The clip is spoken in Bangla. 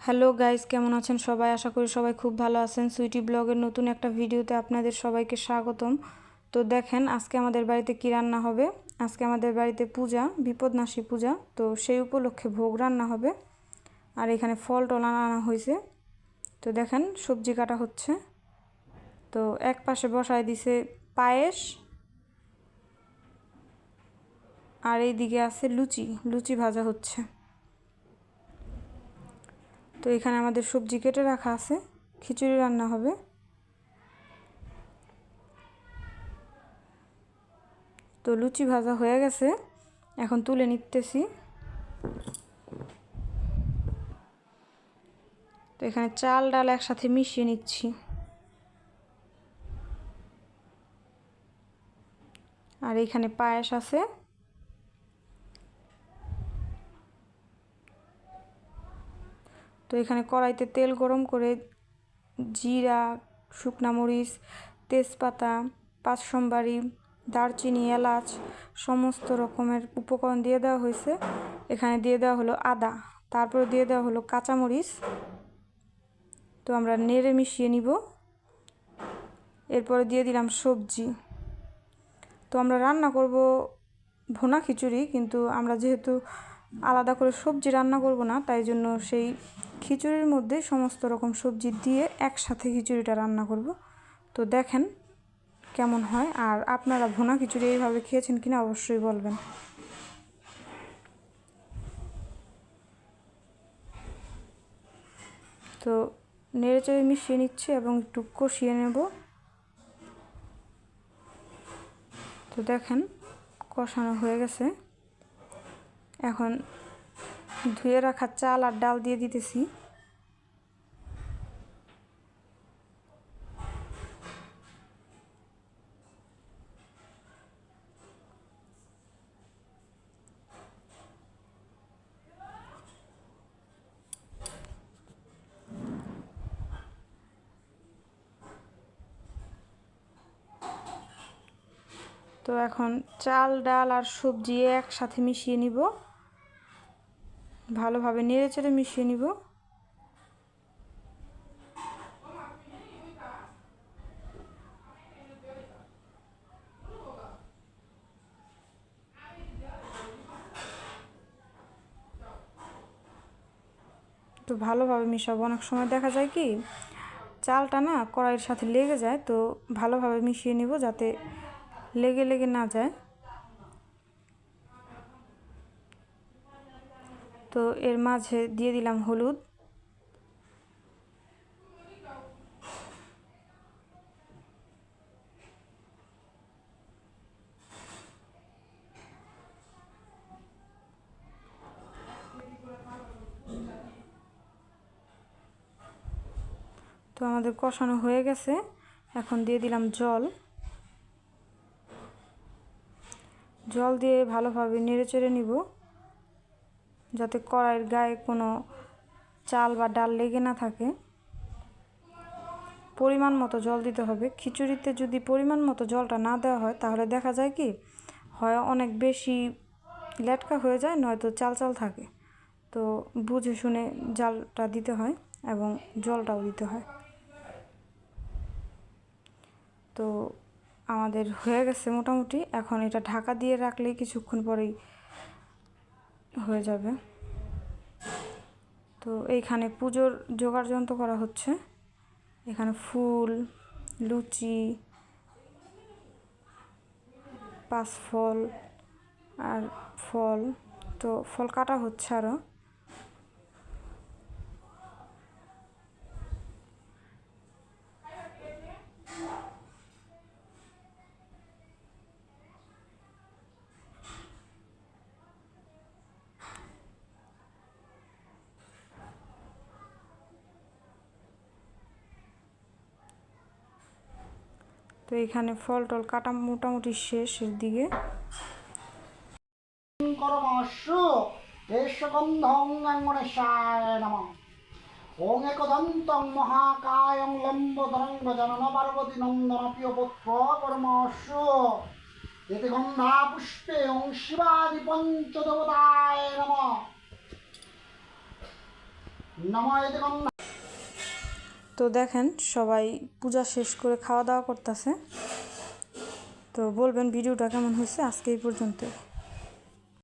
হ্যালো গাইস, কেমন আছেন সবাই? আশা করি সবাই খুব ভালো আছেন। সুইটি ব্লগের নতুন একটা ভিডিওতে আপনাদের সবাইকে স্বাগতম। তো দেখেন আজকে আমাদের বাড়িতে কি রান্না হবে। আজকে আমাদের বাড়িতে পূজা, বিপদনাশী পূজা, তো সেই উপলক্ষে ভোগ রান্না হবে। আর এখানে ফল টল আনা হয়েছে। তো দেখেন সবজি কাটা হচ্ছে। তো এক পাশে বসায় দিছে পায়েস, আর এইদিকে আছে লুচি, লুচি ভাজা হচ্ছে। তো এখানে আমাদের সবজি কেটে রাখা আছে, খিচুড়ি রান্না হবে। তো লুচি ভাজা হয়ে গেছে, এখন তুলে নিতেছি। তো এখানে চাল ডাল একসাথে মিশিয়ে নিচ্ছি। আর এখানে পায়েস আছে। তো এখানে কড়াইতে তেল গরম করে জিরা, শুকনা মরিচ, তেজপাতা, পাঁচফোড়ন, দারচিনি, এলাচ সমস্ত রকমের উপকরণ দিয়ে দেওয়া হয়েছে। এখানে দিয়ে দেওয়া হলো আদা, তারপরে দিয়ে দেওয়া হলো কাঁচামরিচ। তো আমরা নেড়ে মিশিয়ে নিব। এরপরে দিয়ে দিলাম সবজি। তো আমরা রান্না করব ভুনা খিচুড়ি, কিন্তু আমরা যেহেতু আলাদা করে সবজি রান্না করব না, তাই জন্য সেই খিচুড়ির মধ্যে সমস্ত রকম সবজি দিয়ে একসাথে খিচুড়িটা রান্না করব। তো দেখেন কেমন হয়। আর আপনারা ভুনা খিচুড়ি এইভাবে খেয়েছেন কিনা অবশ্যই বলবেন। তো নেড়েচেড়ে মিশিয়ে নিচ্ছে এবং একটু কষিয়ে নেব। তো দেখেন কষানো হয়ে গেছে। এখন ধুয়ে রাখা চাল আর ডাল দিয়ে দিতেছি। তো এখন চাল ডাল আর সবজি একসাথে মিশিয়ে নিব, ভালোভাবে নেড়েচেড়ে মিশিয়ে নিব। তো ভালোভাবে মিশাবো। অনেক সময় দেখা যায় কি চালটা না কড়াইয়ের সাথে লেগে যায়, তো ভালোভাবে মিশিয়ে নিব যাতে লেগে লেগে না যায়। তো এর মাঝে দিয়ে দিলাম হলুদ। তো আমাদের কষানো হয়ে গেছে, এখন দিয়ে দিলাম জল। জল দিয়ে ভালোভাবে নেড়েচেড়ে নিব যাতে কড়াইয়ের গায়ে কোনো চাল বা ডাল লেগে না থাকে। পরিমাণ মতো জল দিতে হবে। খিচুড়িতে যদি পরিমাণ মতো জলটা না দেওয়া হয় তাহলে দেখা যায় কি হয় অনেক বেশি লেটকা হয়ে যায়, নয়তো চাল চাল থাকে। তো বুঝে শুনে জালটা দিতে হয় এবং জলটাও দিতে হয়। তো আমাদের হয়ে গেছে মোটামুটি। এখন এটা ঢাকা দিয়ে রাখলেই কিছুক্ষণ পরেই হয়ে যাবে। তো এইখানে পুজোর জোগাড় যন্ত্র করা হচ্ছে। এখানে ফুল, লুচি, পাঁচফল আর ফল। তো ফল কাটা হচ্ছে আরও। তো এখানে ফল টল কাটা মোটামুটি শেষের দিকে। ওং একদন্তং মহাকায়ং লম্বোদরং গজানন পার্বতী নন্দন প্রিয় পুত্র পরমস্য এতে গন্ধা পুষ্পে ওং শিবাদি পঞ্চদেবতায় নমঃ। তো দেখেন সবাই পূজা শেষ করে খাওয়া দাওয়া করতেছে। তো বলবেন ভিডিওটা কেমন হয়েছে। আজকে এই পর্যন্ত।